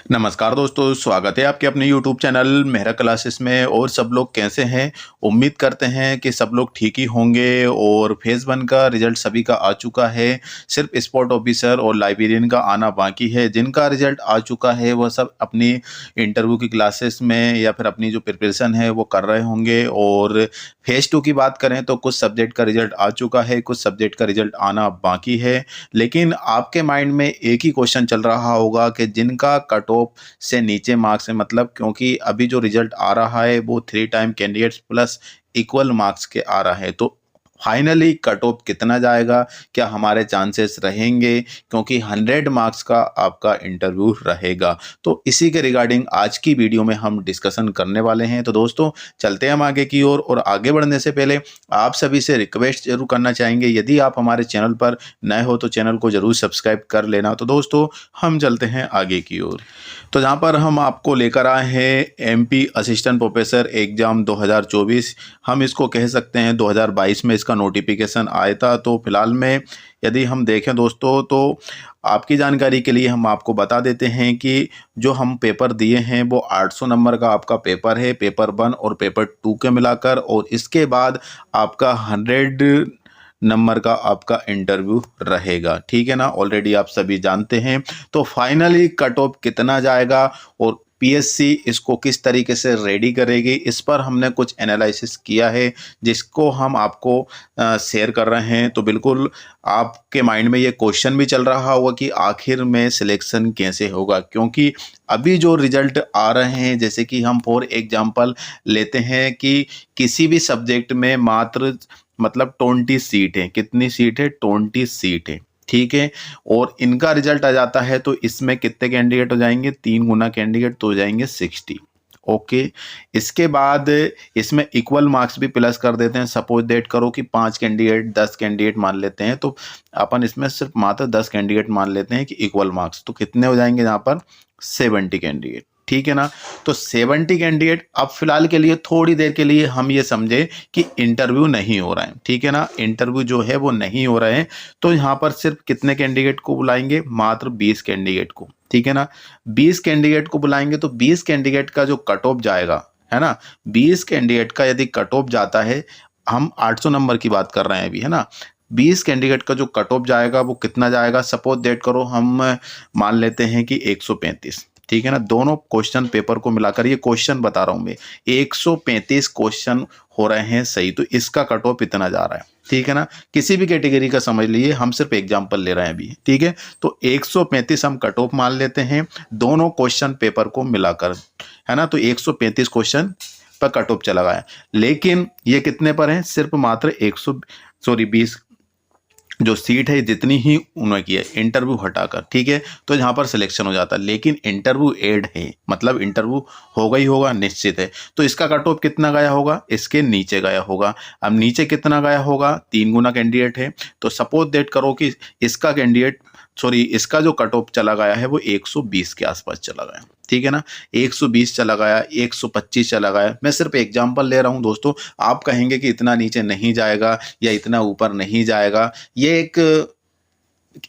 नमस्कार दोस्तों, स्वागत है आपके अपने YouTube चैनल मेहरा क्लासेस में। और सब लोग कैसे हैं? उम्मीद करते हैं कि सब लोग ठीक ही होंगे। और फेज़ 1 का रिज़ल्ट सभी का आ चुका है, सिर्फ स्पोर्ट ऑफिसर और लाइब्रेरियन का आना बाकी है। जिनका रिज़ल्ट आ चुका है वह सब अपनी इंटरव्यू की क्लासेस में या फिर अपनी जो प्रिपरेशन है वो कर रहे होंगे। और फेज़ 2 की बात करें तो कुछ सब्जेक्ट का रिज़ल्ट आ चुका है, कुछ सब्जेक्ट का रिज़ल्ट आना बाकी है। लेकिन आपके माइंड में एक ही क्वेश्चन चल रहा होगा कि जिनका कट ऑफ से नीचे मार्क्स है, मतलब क्योंकि अभी जो रिजल्ट आ रहा है वो 3 time candidates plus equal marks के आ रहा है, तो फाइनली कट ऑफ कितना जाएगा, क्या हमारे चांसेस रहेंगे? क्योंकि 100 मार्क्स का आपका इंटरव्यू रहेगा। तो इसी के रिगार्डिंग आज की वीडियो में हम डिस्कशन करने वाले हैं। तो दोस्तों चलते हैं हम आगे की ओर। और आगे बढ़ने से पहले आप सभी से रिक्वेस्ट जरूर करना चाहेंगे, यदि आप हमारे चैनल पर नए हो तो चैनल को जरूर सब्सक्राइब कर लेना। तो दोस्तों हम चलते हैं आगे की ओर। तो जहाँ पर हम आपको लेकर आए हैं एमपी असिस्टेंट प्रोफेसर एग्जाम 2024। हम इसको कह सकते हैं 2022 में इसका नोटिफिकेशन आया था। तो फिलहाल में यदि हम देखें दोस्तों, तो आपकी जानकारी के लिए हम आपको बता देते हैं कि जो हम पेपर दिए हैं वो 800 नंबर का आपका पेपर है, पेपर 1 और पेपर 2 के मिलाकर। और इसके बाद आपका 100 नंबर का आपका इंटरव्यू रहेगा, ठीक है ना। ऑलरेडी आप सभी जानते हैं। तो फाइनली कट ऑफ कितना जाएगा और पीएससी इसको किस तरीके से रेडी करेगी, इस पर हमने कुछ एनालिसिस किया है जिसको हम आपको शेयर कर रहे हैं। तो बिल्कुल आपके माइंड में ये क्वेश्चन भी चल रहा होगा कि आखिर में सिलेक्शन कैसे होगा, क्योंकि अभी जो रिजल्ट आ रहे हैं, जैसे कि हम फॉर एग्जांपल लेते हैं कि किसी भी सब्जेक्ट में मात्र मतलब 20 सीट है। कितनी सीट है? 20 सीट है, ठीक है। और इनका रिजल्ट आ जाता है तो इसमें कितने कैंडिडेट हो जाएंगे? 3 गुना कैंडिडेट तो हो जाएंगे 60। ओके। इसके बाद इसमें इक्वल मार्क्स भी प्लस कर देते हैं। सपोज दैट करो कि 5 कैंडिडेट 10 कैंडिडेट मान लेते हैं, तो अपन इसमें सिर्फ मात्र 10 कैंडिडेट मान लेते हैं कि इक्वल मार्क्स, तो कितने हो जाएंगे यहाँ पर? 70 कैंडिडेट, ठीक है ना। तो 70 कैंडिडेट अब फिलहाल के लिए थोड़ी देर के लिए हम ये समझे कि इंटरव्यू नहीं हो रहा है, ठीक है ना। इंटरव्यू जो है वो नहीं हो रहे हैं। तो यहाँ पर सिर्फ कितने कैंडिडेट को बुलाएंगे? मात्र 20 कैंडिडेट को, ठीक है ना। 20 कैंडिडेट को बुलाएंगे तो 20 कैंडिडेट का जो कट ऑफ जाएगा, है ना, 20 कैंडिडेट का यदि कट ऑफ जाता है, हम 800 नंबर की बात कर रहे हैं अभी, है ना। 20 कैंडिडेट का जो कट ऑफ जाएगा वो कितना जाएगा? सपोज दैट करो हम मान लेते हैं कि 135, ठीक है ना। दोनों क्वेश्चन पेपर को मिलाकर, ये क्वेश्चन बता रहा हूं मैं, 135 क्वेश्चन हो रहे हैं सही, तो इसका कट ऑफ इतना जा रहा है, ठीक है ना। किसी भी कैटेगरी का समझ लीजिए, हम सिर्फ एग्जांपल ले रहे हैं अभी, ठीक है। तो 135 हम कट ऑफ मान लेते हैं दोनों क्वेश्चन पेपर को मिलाकर, है ना। तो 135 क्वेश्चन पर कट ऑफ चला गया। लेकिन ये कितने पर है? सिर्फ मात्र 20 जो सीट है जितनी ही उन्होंने की है, इंटरव्यू हटाकर, ठीक है। तो यहाँ पर सिलेक्शन हो जाता है। लेकिन इंटरव्यू एड है, मतलब इंटरव्यू होगा ही होगा, निश्चित है। तो इसका कट ऑफ कितना गया होगा? इसके नीचे गया होगा। अब नीचे कितना गया होगा? 3 गुना कैंडिडेट है। तो सपोज दैट करो कि इसका जो कट ऑफ चला गया है वो 120 के आसपास चला गया, ठीक है ना। 120 चला गया, 125 चला गया। मैं सिर्फ एग्जांपल ले रहा हूं दोस्तों। आप कहेंगे कि इतना नीचे नहीं जाएगा या इतना ऊपर नहीं जाएगा, ये एक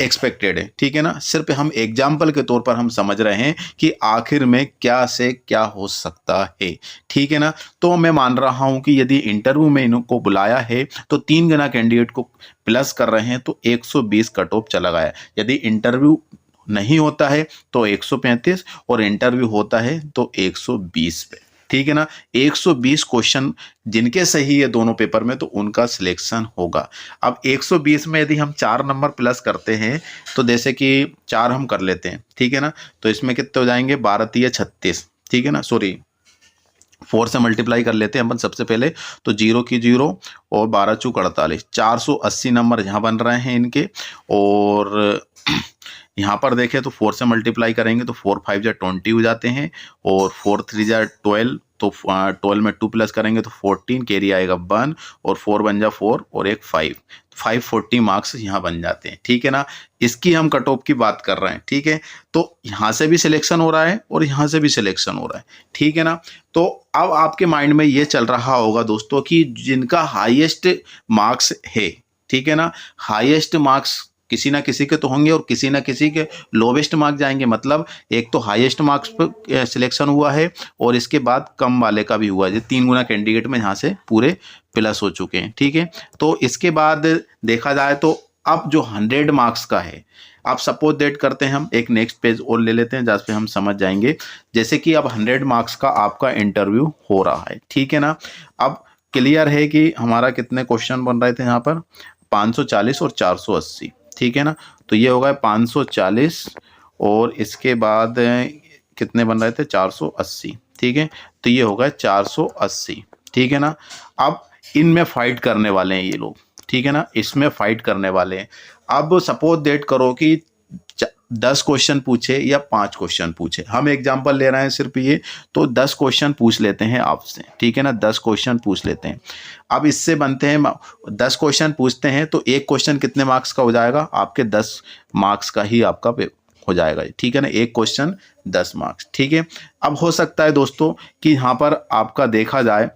एक्सपेक्टेड है, ठीक है ना। सिर्फ हम एग्जाम्पल के तौर पर हम समझ रहे हैं कि आखिर में क्या से क्या हो सकता है, ठीक है ना। तो मैं मान रहा हूं कि यदि इंटरव्यू में इनको बुलाया है तो 3 गुना कैंडिडेट को प्लस कर रहे हैं, तो 120 कट ऑफ चला गया। यदि इंटरव्यू नहीं होता है तो 135 और इंटरव्यू होता है तो 120 पे, ठीक है ना। 120 क्वेश्चन जिनके सही है दोनों पेपर में, तो उनका सिलेक्शन होगा। अब 120 में यदि हम 4 नंबर प्लस करते हैं, तो जैसे कि 4 हम कर लेते हैं, ठीक है ना। तो इसमें कितने हो जाएंगे? 12 तिया 36, ठीक है ना। 4 से मल्टीप्लाई कर लेते हैं अपन सबसे पहले। तो 0 की 0 और 12 चूक 48, 480 नंबर यहाँ बन रहे हैं इनके। और यहाँ पर देखें तो 4 से मल्टीप्लाई करेंगे तो 4 5 जा 20 हो जाते हैं, और 4 3 जा 12, तो 12 में 2 प्लस करेंगे तो 14, कैरी आएगा 1, और 4 बन जा 4 और एक 540 मार्क्स यहाँ बन जाते हैं, ठीक है ना। इसकी हम कट ऑफ की बात कर रहे हैं, ठीक है। तो यहाँ से भी सिलेक्शन हो रहा है और यहाँ से भी सिलेक्शन हो रहा है, ठीक है ना। तो अब आपके माइंड में ये चल रहा होगा दोस्तों कि जिनका हाईएस्ट मार्क्स है, ठीक है ना, हाईएस्ट मार्क्स किसी ना किसी के तो होंगे और किसी ना किसी के लोवेस्ट मार्क्स जाएंगे। मतलब एक तो हाईएस्ट मार्क्स पर सिलेक्शन हुआ है और इसके बाद कम वाले का भी हुआ है। 3 गुना कैंडिडेट में यहाँ से पूरे प्लस हो चुके हैं। ठीक है, तो इसके बाद देखा जाए तो अब जो 100 मार्क्स का है, आप सपोज दैट करते हैं हम एक नेक्स्ट पेज और ले लेते हैं जहाँ पे हम समझ जाएंगे। जैसे कि अब 100 मार्क्स का आपका इंटरव्यू हो रहा है, ठीक है ना। अब क्लियर है कि हमारा कितने क्वेश्चन बन रहे थे यहाँ पर, 540 और 480, ठीक है ना। तो ये होगा 540 और इसके बाद कितने बन रहे थे, 480, ठीक है। तो ये होगा 480, ठीक है ना। अब इनमें फाइट करने वाले हैं ये लोग, ठीक है ना, इसमें फाइट करने वाले हैं। अब सपोज डेट करो कि 10 क्वेश्चन पूछे या 5 क्वेश्चन पूछे, हम एग्जांपल ले रहे हैं सिर्फ ये, तो 10 क्वेश्चन पूछ लेते हैं आपसे, ठीक है ना, 10 क्वेश्चन पूछ लेते हैं। अब इससे बनते हैं 10 क्वेश्चन पूछते हैं तो एक क्वेश्चन कितने मार्क्स का हो जाएगा, आपके 10 मार्क्स का ही आपका हो जाएगा, ठीक है ना, एक क्वेश्चन 10 मार्क्स, ठीक है। अब हो सकता है दोस्तों कि यहाँ पर आपका देखा जाए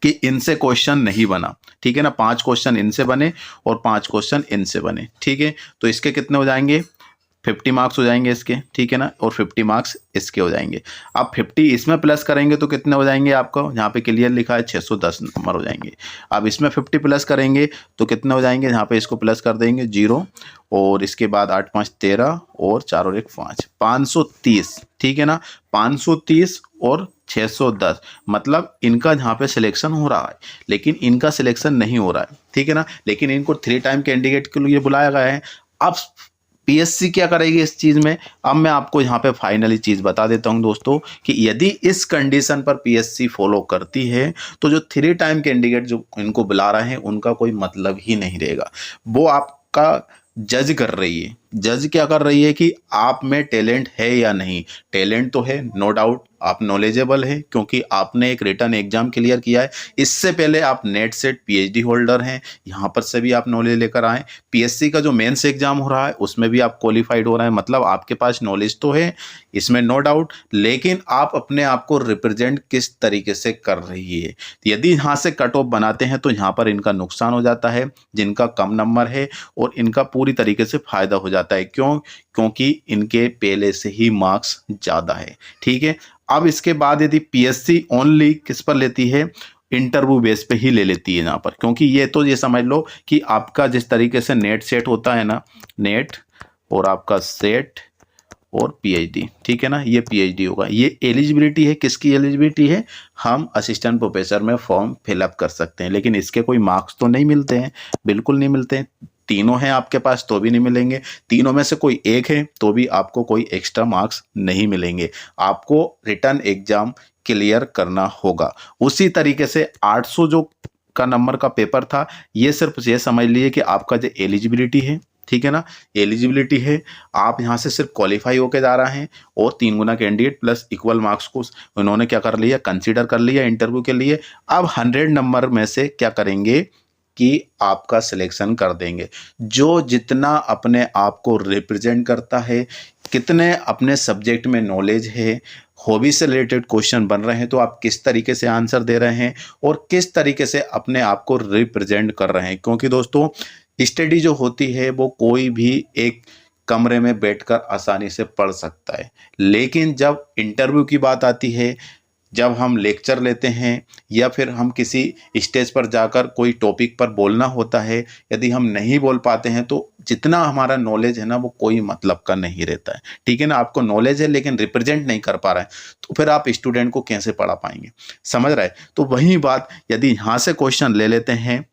कि इनसे क्वेश्चन नहीं बना, ठीक है ना, 5 क्वेश्चन इनसे बने और 5 क्वेश्चन इनसे बने, ठीक है। तो इसके कितने हो जाएंगे, 50 मार्क्स हो जाएंगे इसके, ठीक है ना, और 50 मार्क्स इसके हो जाएंगे। अब 50 इसमें प्लस करेंगे तो कितने हो जाएंगे, आपको यहाँ पे क्लियर लिखा है 610 नंबर हो जाएंगे। अब इसमें 50 प्लस करेंगे तो कितने हो जाएंगे, यहाँ पे इसको प्लस कर देंगे 0 और इसके बाद 8 5 13 और 4 और 1 5, 530, ठीक है ना, 530 और 610, मतलब इनका यहाँ पे सिलेक्शन हो रहा है लेकिन इनका सिलेक्शन नहीं हो रहा है, ठीक है ना। लेकिन इनको 3 टाइम कैंडिडेट के लिए बुलाया गया है। अब पीएससी क्या करेगी इस चीज़ में, अब मैं आपको यहाँ पे फाइनली चीज़ बता देता हूँ दोस्तों कि यदि इस कंडीशन पर पीएससी फॉलो करती है तो जो 3 टाइम कैंडिडेट जो इनको बुला रहे हैं उनका कोई मतलब ही नहीं रहेगा। वो आपका जज कर रही है, जज क्या कर रही है कि आप में टैलेंट है या नहीं। टैलेंट तो है, नो डाउट, आप नॉलेजेबल है क्योंकि आपने एक रिटन एग्जाम क्लियर किया है, इससे पहले आप नेट सेट पीएचडी होल्डर हैं, यहाँ पर से भी आप नॉलेज लेकर आए। पीएससी का जो मेंस एग्जाम हो रहा है उसमें भी आप क्वालिफाइड हो रहे हैं, मतलब आपके पास नॉलेज तो है, इसमें नो डाउट। लेकिन आप अपने आप को रिप्रेजेंट किस तरीके से कर रही है, यदि यहाँ से कट ऑफ बनाते हैं तो यहाँ पर इनका नुकसान हो जाता है जिनका कम नंबर है, और इनका पूरी तरीके से फायदा हो जाता है। क्यों, क्योंकि इनके पहले से ही मार्क्स ज़्यादा है, ठीक है। अब इसके बाद यदि पीएससी ओनली किस पर लेती है, इंटरव्यू बेस पे ही ले लेती है यहाँ पर, क्योंकि ये तो ये समझ लो कि आपका जिस तरीके से नेट सेट होता है ना, नेट और आपका सेट और पीएचडी, ठीक है ना, ये पीएचडी होगा। ये एलिजिबिलिटी है, किसकी एलिजिबिलिटी है, हम असिस्टेंट प्रोफेसर में फॉर्म फिलअप कर सकते हैं, लेकिन इसके कोई मार्क्स तो नहीं मिलते हैं, बिल्कुल नहीं मिलते हैं। तीनों हैं आपके पास तो भी नहीं मिलेंगे, तीनों में से कोई एक है तो भी आपको कोई एक्स्ट्रा मार्क्स नहीं मिलेंगे, आपको रिटर्न एग्जाम क्लियर करना होगा। उसी तरीके से 800 जो का नंबर का पेपर था, ये सिर्फ ये समझ लीजिए कि आपका जो एलिजिबिलिटी है, ठीक है ना, एलिजिबिलिटी है, आप यहाँ से सिर्फ क्वालिफाई होके जा रहे हैं और 3 गुना कैंडिडेट प्लस इक्वल मार्क्स को उन्होंने क्या कर लिया, कंसीडर कर लिया इंटरव्यू के लिए। अब 100 नंबर में से क्या करेंगे कि आपका सिलेक्शन कर देंगे। जो जितना अपने आप को रिप्रेजेंट करता है, कितने अपने सब्जेक्ट में नॉलेज है, हॉबी से रिलेटेड क्वेश्चन बन रहे हैं तो आप किस तरीके से आंसर दे रहे हैं और किस तरीके से अपने आप को रिप्रेजेंट कर रहे हैं। क्योंकि दोस्तों स्टडी जो होती है वो कोई भी एक कमरे में बैठकर आसानी से पढ़ सकता है, लेकिन जब इंटरव्यू की बात आती है, जब हम लेक्चर लेते हैं या फिर हम किसी स्टेज पर जाकर कोई टॉपिक पर बोलना होता है, यदि हम नहीं बोल पाते हैं तो जितना हमारा नॉलेज है ना वो कोई मतलब का नहीं रहता है, ठीक है ना। आपको नॉलेज है लेकिन रिप्रेजेंट नहीं कर पा रहा है तो फिर आप स्टूडेंट को कैसे पढ़ा पाएंगे, समझ रहे हैं। तो वही बात, यदि यहाँ से क्वेश्चन ले लेते हैं,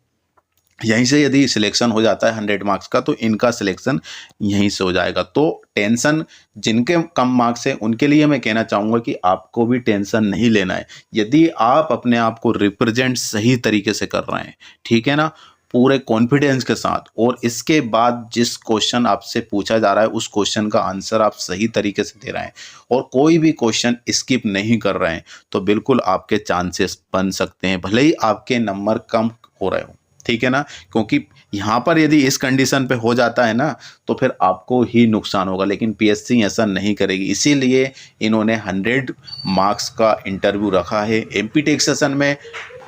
यहीं से यदि सिलेक्शन हो जाता है 100 मार्क्स का, तो इनका सिलेक्शन यहीं से हो जाएगा। तो टेंशन जिनके कम मार्क्स हैं उनके लिए मैं कहना चाहूँगा कि आपको भी टेंशन नहीं लेना है, यदि आप अपने आप को रिप्रेजेंट सही तरीके से कर रहे हैं, ठीक है ना, पूरे कॉन्फिडेंस के साथ, और इसके बाद जिस क्वेश्चन आपसे पूछा जा रहा है उस क्वेश्चन का आंसर आप सही तरीके से दे रहे हैं और कोई भी क्वेश्चन स्किप नहीं कर रहे हैं, तो बिल्कुल आपके चांसेस बन सकते हैं, भले ही आपके नंबर कम हो रहे हो, ठीक है ना। क्योंकि यहाँ पर यदि इस कंडीशन पे हो जाता है ना तो फिर आपको ही नुकसान होगा, लेकिन पीएससी ऐसा नहीं करेगी, इसीलिए इन्होंने 100 मार्क्स का इंटरव्यू रखा है। एमपी टेक सेशन में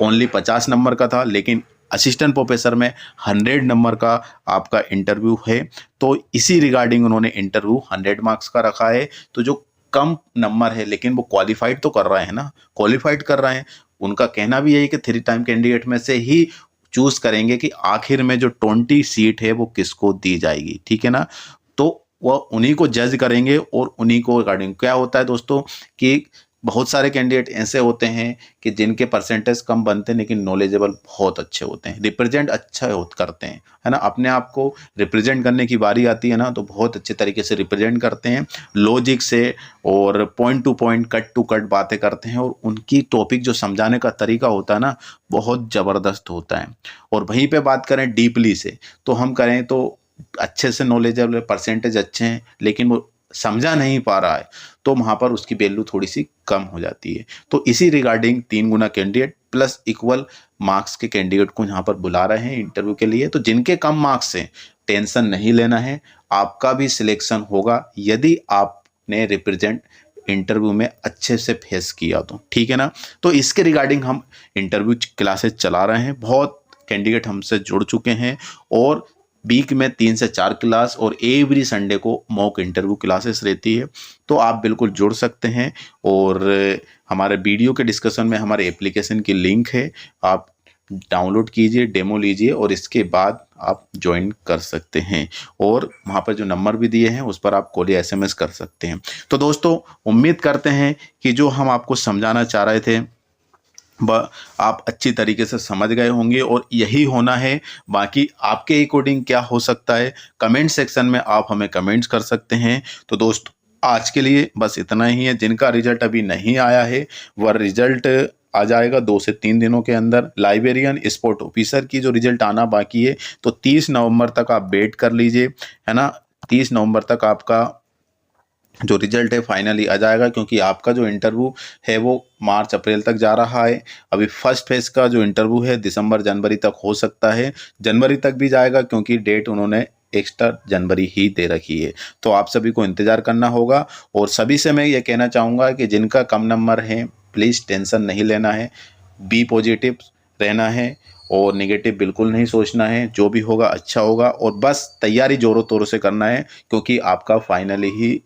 ओनली 50 नंबर का था, लेकिन असिस्टेंट प्रोफेसर में 100 नंबर का आपका इंटरव्यू है। तो इसी रिगार्डिंग उन्होंने इंटरव्यू 100 मार्क्स का रखा है। तो जो कम नंबर है लेकिन वो क्वालिफाइड तो कर रहे हैं ना, क्वालिफाइड कर रहे हैं। उनका कहना भी यही कि 3 टाइम कैंडिडेट में से ही चूज करेंगे कि आखिर में जो 20 सीट है वो किसको दी जाएगी, ठीक है ना। तो वह उन्हीं को जज करेंगे और उन्हीं को रिगार्डिंग क्या होता है दोस्तों कि बहुत सारे कैंडिडेट ऐसे होते हैं कि जिनके परसेंटेज कम बनते हैं लेकिन नॉलेजेबल बहुत अच्छे होते हैं, रिप्रेजेंट अच्छा करते हैं, है ना। अपने आप को रिप्रेजेंट करने की बारी आती है ना तो बहुत अच्छे तरीके से रिप्रेजेंट करते हैं, लॉजिक से और point to point cut to cut बातें करते हैं। और उनकी टॉपिक जो समझाने का तरीका होता है ना बहुत ज़बरदस्त होता है। और वहीं पे बात करें डीपली से तो हम करें तो अच्छे से नॉलेजेबल, परसेंटेज अच्छे हैं लेकिन वो समझा नहीं पा रहा है तो वहाँ पर उसकी वैल्यू थोड़ी सी कम हो जाती है। तो इसी रिगार्डिंग 3 गुना कैंडिडेट प्लस इक्वल मार्क्स के कैंडिडेट को यहाँ पर बुला रहे हैं इंटरव्यू के लिए। तो जिनके कम मार्क्स हैं टेंशन नहीं लेना है, आपका भी सिलेक्शन होगा यदि आपने रिप्रेजेंट इंटरव्यू में अच्छे से फेस किया तो, ठीक है ना। तो इसके रिगार्डिंग हम इंटरव्यू क्लासेस चला रहे हैं, बहुत कैंडिडेट हमसे जुड़ चुके हैं और वीक में 3 से 4 क्लास और एवरी संडे को मॉक इंटरव्यू क्लासेस रहती है। तो आप बिल्कुल जुड़ सकते हैं और हमारे वीडियो के डिस्कशन में हमारे एप्लीकेशन की लिंक है, आप डाउनलोड कीजिए, डेमो लीजिए और इसके बाद आप ज्वाइन कर सकते हैं। और वहाँ पर जो नंबर भी दिए हैं उस पर आप कॉल या SMS कर सकते हैं। तो दोस्तों उम्मीद करते हैं कि जो हम आपको समझाना चाह रहे थे आप अच्छी तरीके से समझ गए होंगे और यही होना है। बाकी आपके अकॉर्डिंग क्या हो सकता है कमेंट सेक्शन में आप हमें कमेंट्स कर सकते हैं। तो दोस्तों आज के लिए बस इतना ही है। जिनका रिजल्ट अभी नहीं आया है वह रिजल्ट आ जाएगा 2 से 3 दिनों के अंदर। लाइब्रेरियन स्पोर्ट ऑफिसर की जो रिजल्ट आना बाकी है तो 30 नवंबर तक आप वेट कर लीजिए, है ना। 30 नवंबर तक आपका जो रिजल्ट है फाइनली आ जाएगा, क्योंकि आपका जो इंटरव्यू है वो मार्च अप्रैल तक जा रहा है। अभी फर्स्ट फेज का जो इंटरव्यू है दिसंबर जनवरी तक हो सकता है, जनवरी तक भी जाएगा क्योंकि डेट उन्होंने एक्स्ट्रा जनवरी ही दे रखी है। तो आप सभी को इंतज़ार करना होगा। और सभी से मैं ये कहना चाहूँगा कि जिनका कम नंबर है प्लीज़ टेंशन नहीं लेना है, बी पॉजिटिव रहना है और नेगेटिव बिल्कुल नहीं सोचना है। जो भी होगा अच्छा होगा और बस तैयारी ज़ोरों तोरों से करना है क्योंकि आपका finally he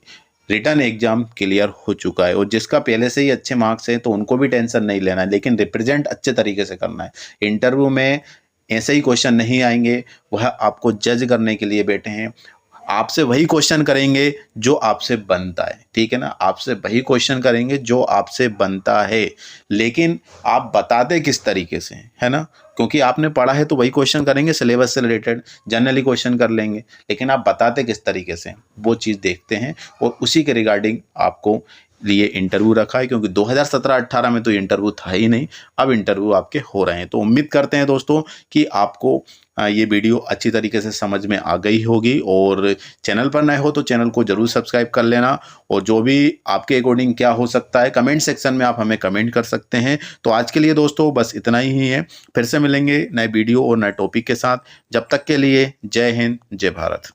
return exam clear हो चुका है। और जिसका पहले से ही अच्छे मार्क्स है तो उनको भी टेंशन नहीं लेना है, लेकिन रिप्रेजेंट अच्छे तरीके से करना है। इंटरव्यू में ऐसे ही क्वेश्चन नहीं आएंगे, वह आपको जज करने के लिए बैठे हैं। आपसे वही क्वेश्चन करेंगे जो आपसे बनता है, ठीक है ना। आपसे वही क्वेश्चन करेंगे जो आपसे बनता है, लेकिन आप बताते किस तरीके से, है ना। क्योंकि आपने पढ़ा है तो वही क्वेश्चन करेंगे, सिलेबस से रिलेटेड जनरली क्वेश्चन कर लेंगे, लेकिन आप बताते किस तरीके से वो चीज़ देखते हैं और उसी के रिगार्डिंग आपको लिए इंटरव्यू रखा है। क्योंकि 2017-18 में तो इंटरव्यू था ही नहीं, अब इंटरव्यू आपके हो रहे हैं। तो उम्मीद करते हैं दोस्तों कि आपको ये वीडियो अच्छी तरीके से समझ में आ गई होगी। और चैनल पर नए हो तो चैनल को जरूर सब्सक्राइब कर लेना। और जो भी आपके अकॉर्डिंग क्या हो सकता है कमेंट सेक्शन में आप हमें कमेंट कर सकते हैं। तो आज के लिए दोस्तों बस इतना ही है, फिर से मिलेंगे नए वीडियो और नए टॉपिक के साथ। जब तक के लिए जय हिंद, जय भारत।